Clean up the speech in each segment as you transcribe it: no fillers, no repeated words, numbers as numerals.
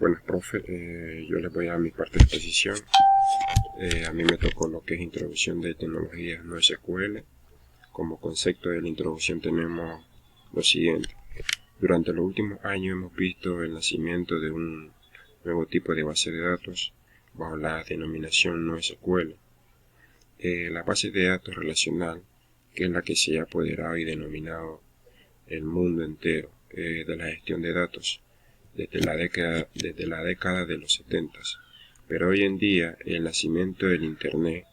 Buenas, profe. Yo les voy a dar mi parte de exposición. A mí me tocó lo que es introducción de tecnologías no SQL. Como concepto de la introducción tenemos lo siguiente. Durante los últimos años hemos visto el nacimiento de un nuevo tipo de base de datos bajo la denominación no SQL. La base de datos relacional, que es la que se ha apoderado y denominado el mundo entero de la gestión de datos desde la década de los 70. Pero hoy en día el nacimiento del Internet,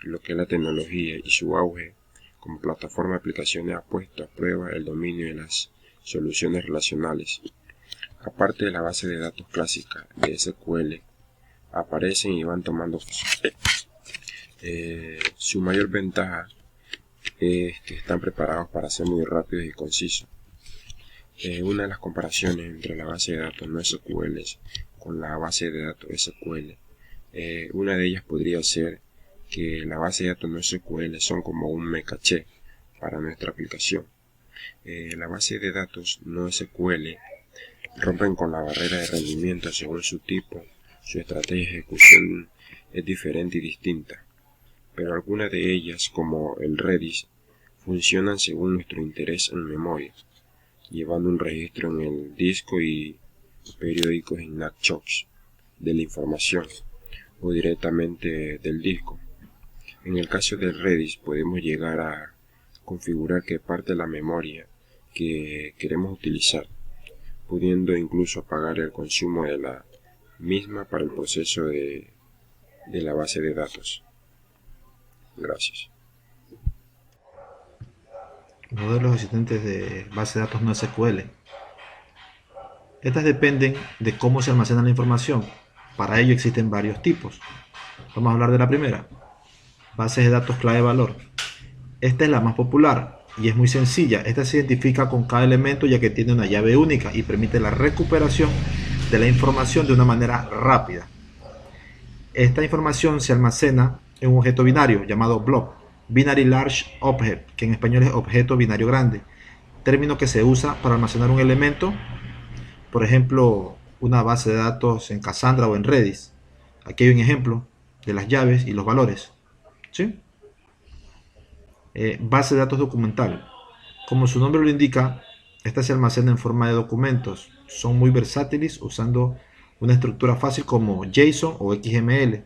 lo que es la tecnología y su auge como plataforma de aplicaciones ha puesto a prueba el dominio de las soluciones relacionales. Aparte de la base de datos clásica de SQL, aparecen y van tomando su mayor ventaja es que están preparados para ser muy rápidos y concisos. Una de las comparaciones entre la base de datos no SQL con la base de datos SQL, una de ellas podría ser que la base de datos no SQL son como un mecaché para nuestra aplicación. La base de datos no SQL rompen con la barrera de rendimiento según su tipo, su estrategia de ejecución es diferente y distinta, pero algunas de ellas, como el Redis, funcionan según nuestro interés en memoria, llevando un registro en el disco y periódicos snapshots de la información o directamente del disco. En el caso del Redis podemos llegar a configurar qué parte de la memoria que queremos utilizar, pudiendo incluso apagar el consumo de la misma para el proceso de la base de datos. Gracias. Modelos existentes de base de datos no SQL. Estas dependen de cómo se almacena la información. Para ello existen varios tipos. Vamos a hablar de la primera. Bases de datos clave valor. Esta es la más popular y es muy sencilla. Esta se identifica con cada elemento ya que tiene una llave única y permite la recuperación de la información de una manera rápida. Esta información se almacena en un objeto binario llamado blob, Binary Large Object, que en español es objeto binario grande, término que se usa para almacenar un elemento, por ejemplo, una base de datos en Cassandra o en Redis. Aquí hay un ejemplo de las llaves y los valores. ¿Sí? Base de datos documental. Como su nombre lo indica, esta se almacena en forma de documentos. Son muy versátiles usando una estructura fácil como JSON o XML,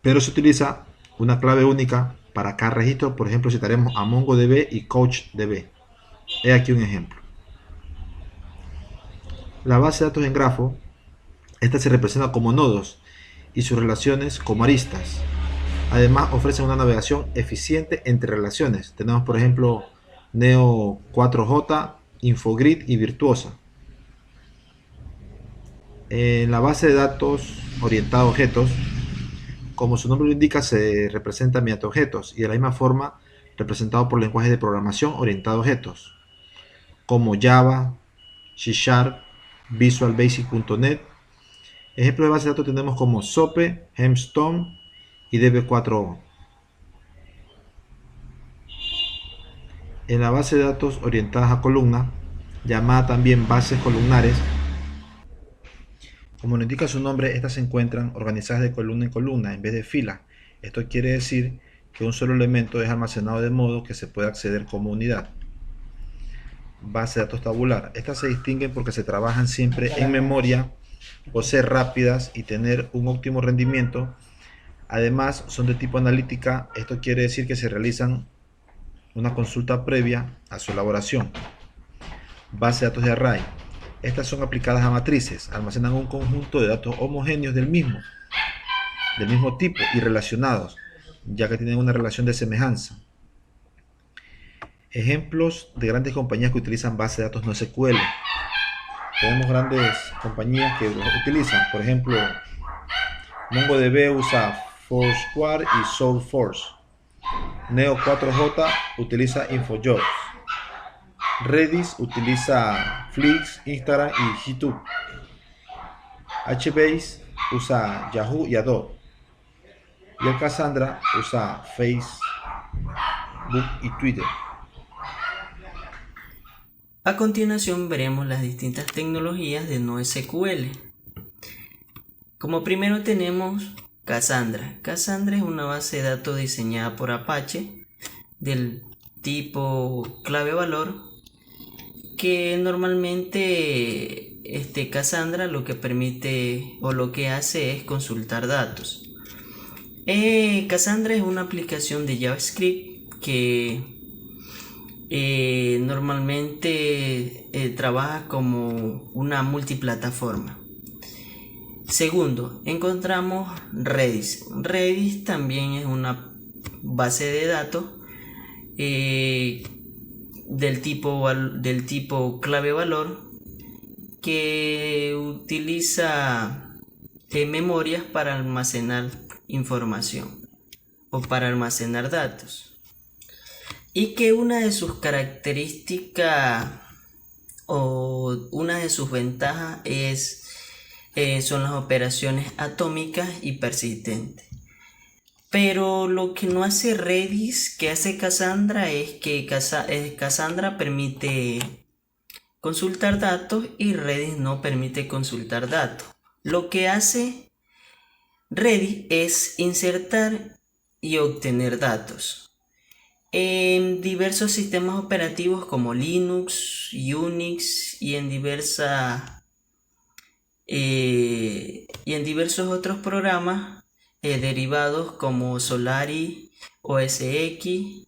pero se utiliza una clave única para cada registro. Por ejemplo, citaremos a MongoDB y CouchDB. He aquí un ejemplo. La base de datos en grafo, esta se representa como nodos y sus relaciones como aristas. Además, ofrecen una navegación eficiente entre relaciones. Tenemos, por ejemplo, Neo 4J, Infogrid y Virtuosa. En la base de datos orientada a objetos, como su nombre lo indica, se representa mediante objetos y de la misma forma representado por lenguajes de programación orientados a objetos, como Java, C Sharp, Visual Basic.net. Ejemplos de base de datos tenemos como SOAP, Gemstone y DB4O. En la base de datos orientadas a columna, llamada también bases columnares, como lo indica su nombre, estas se encuentran organizadas de columna en columna en vez de fila. Esto quiere decir que un solo elemento es almacenado de modo que se puede acceder como unidad. Base de datos tabular. Estas se distinguen porque se trabajan siempre en memoria o ser rápidas y tener un óptimo rendimiento. Además, son de tipo analítica. Esto quiere decir que se realizan una consulta previa a su elaboración. Base de datos de array. Estas son aplicadas a matrices, almacenan un conjunto de datos homogéneos del mismo tipo y relacionados, ya que tienen una relación de semejanza. Ejemplos de grandes compañías que utilizan base de datos no SQL. Tenemos grandes compañías que los utilizan, por ejemplo, MongoDB usa Foursquare y Salesforce. Neo 4J utiliza InfoJobs. Redis utiliza Flix, Instagram y YouTube. HBase usa Yahoo y Adobe. Y el Cassandra usa Facebook y Twitter. A continuación veremos las distintas tecnologías de NoSQL. Como primero tenemos Cassandra. Cassandra es una base de datos diseñada por Apache del tipo clave valor, que normalmente Cassandra lo que permite o lo que hace es consultar datos. Cassandra es una aplicación de JavaScript que normalmente trabaja como una multiplataforma. Segundo, encontramos Redis. Redis también es una base de datos del tipo clave valor, que utiliza memorias para almacenar información o para almacenar datos, y que una de sus características o una de sus ventajas son las operaciones atómicas y persistentes. Pero lo que no hace Redis, que hace Cassandra, es que Cassandra permite consultar datos y Redis no permite consultar datos. Lo que hace Redis es insertar y obtener datos en diversos sistemas operativos como Linux, Unix y en diversos otros programas derivados como Solaris, OS X,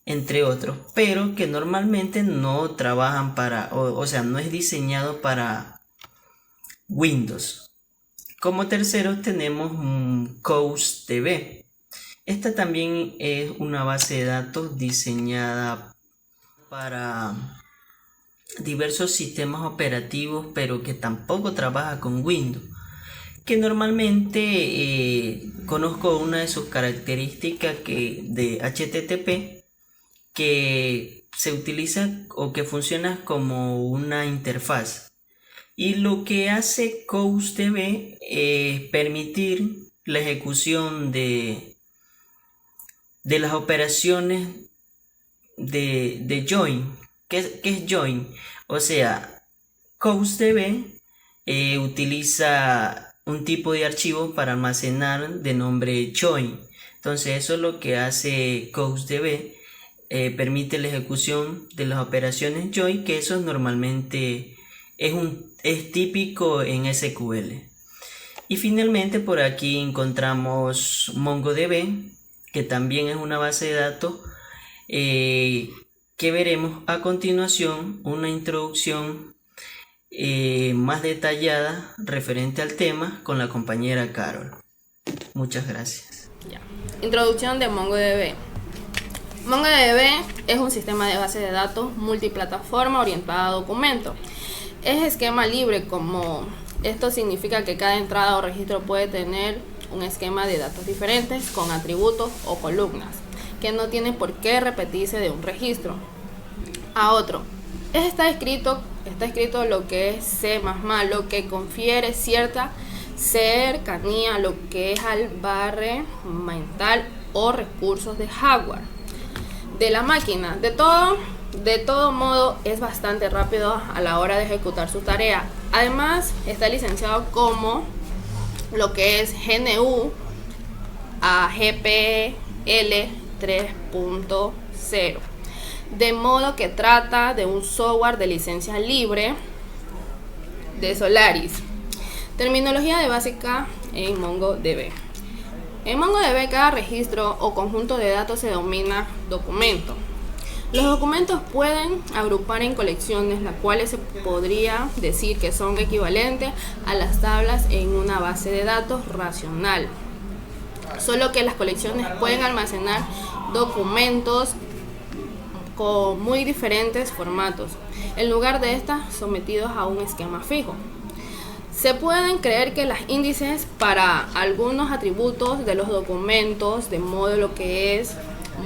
entre otros, pero que normalmente no trabajan o sea, no es diseñado para Windows. Como tercero tenemos CouchDB. Esta también es una base de datos diseñada para diversos sistemas operativos, pero que tampoco trabaja con Windows. Que normalmente conozco una de sus características de HTTP, que se utiliza o que funciona como una interfaz. Y lo que hace CouchDB es permitir la ejecución de las operaciones de join. ¿Qué es join? O sea, CouchDB utiliza un tipo de archivo para almacenar de nombre join. Entonces eso es lo que hace CouchDB, permite la ejecución de las operaciones join, que eso normalmente es típico en SQL. Y finalmente por aquí encontramos MongoDB, que también es una base de datos que veremos a continuación, una introducción más detallada referente al tema con la compañera Carol. Muchas gracias. Ya. Introducción de MongoDB. MongoDB es un sistema de base de datos multiplataforma orientada a documentos. Es esquema libre, como esto significa que cada entrada o registro puede tener un esquema de datos diferentes con atributos o columnas que no tienen por qué repetirse de un registro a otro. Está escrito lo que es C++, lo que confiere cierta cercanía a lo que es al barre mental o recursos de hardware de la máquina. De todo modo, es bastante rápido a la hora de ejecutar su tarea. Además, está licenciado como lo que es GNU a GPL 3.0, de modo que trata de un software de licencia libre de Solaris. Terminología de básica en MongoDB. En MongoDB cada registro o conjunto de datos se denomina documento. Los documentos pueden agrupar en colecciones, las cuales se podría decir que son equivalentes a las tablas en una base de datos racional. Solo que las colecciones pueden almacenar documentos con muy diferentes formatos, en lugar de estas sometidos a un esquema fijo. Se pueden creer que las índices para algunos atributos de los documentos, de modo lo que es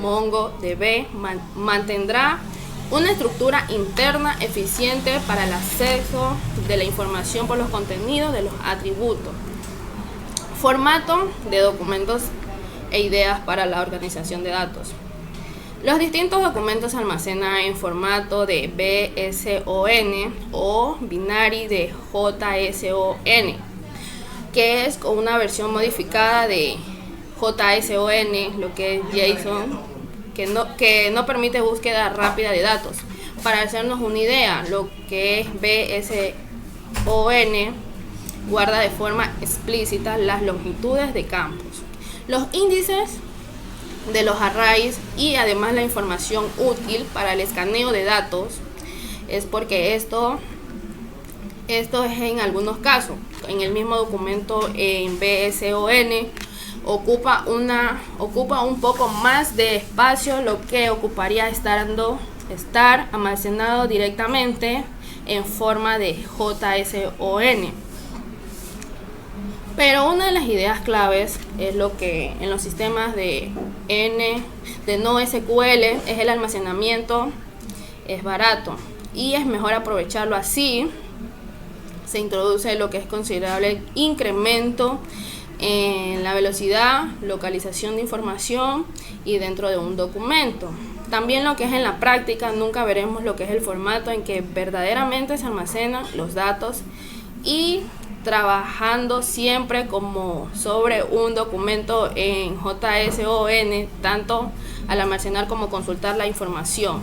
MongoDB mantendrá una estructura interna eficiente para el acceso de la información por los contenidos de los atributos. Formato de documentos e ideas para la organización de datos. Los distintos documentos se almacenan en formato de BSON o binary de JSON. que es con una versión modificada de JSON, lo que es JSON, que no permite búsqueda rápida de datos. Para hacernos una idea, lo que es BSON guarda de forma explícita las longitudes de campos, los índices de los arrays y además la información útil para el escaneo de datos. Es porque esto es en algunos casos. En el mismo documento en BSON ocupa un poco más de espacio, lo que ocuparía estar almacenado directamente en forma de JSON. Pero una de las ideas claves es lo que en los sistemas de no SQL es el almacenamiento. Es barato y es mejor aprovecharlo así. Se introduce lo que es considerable incremento en la velocidad, localización de información y dentro de un documento. También lo que es en la práctica, nunca veremos lo que es el formato en que verdaderamente se almacenan los datos, y trabajando siempre como sobre un documento en JSON, tanto al almacenar como consultar la información.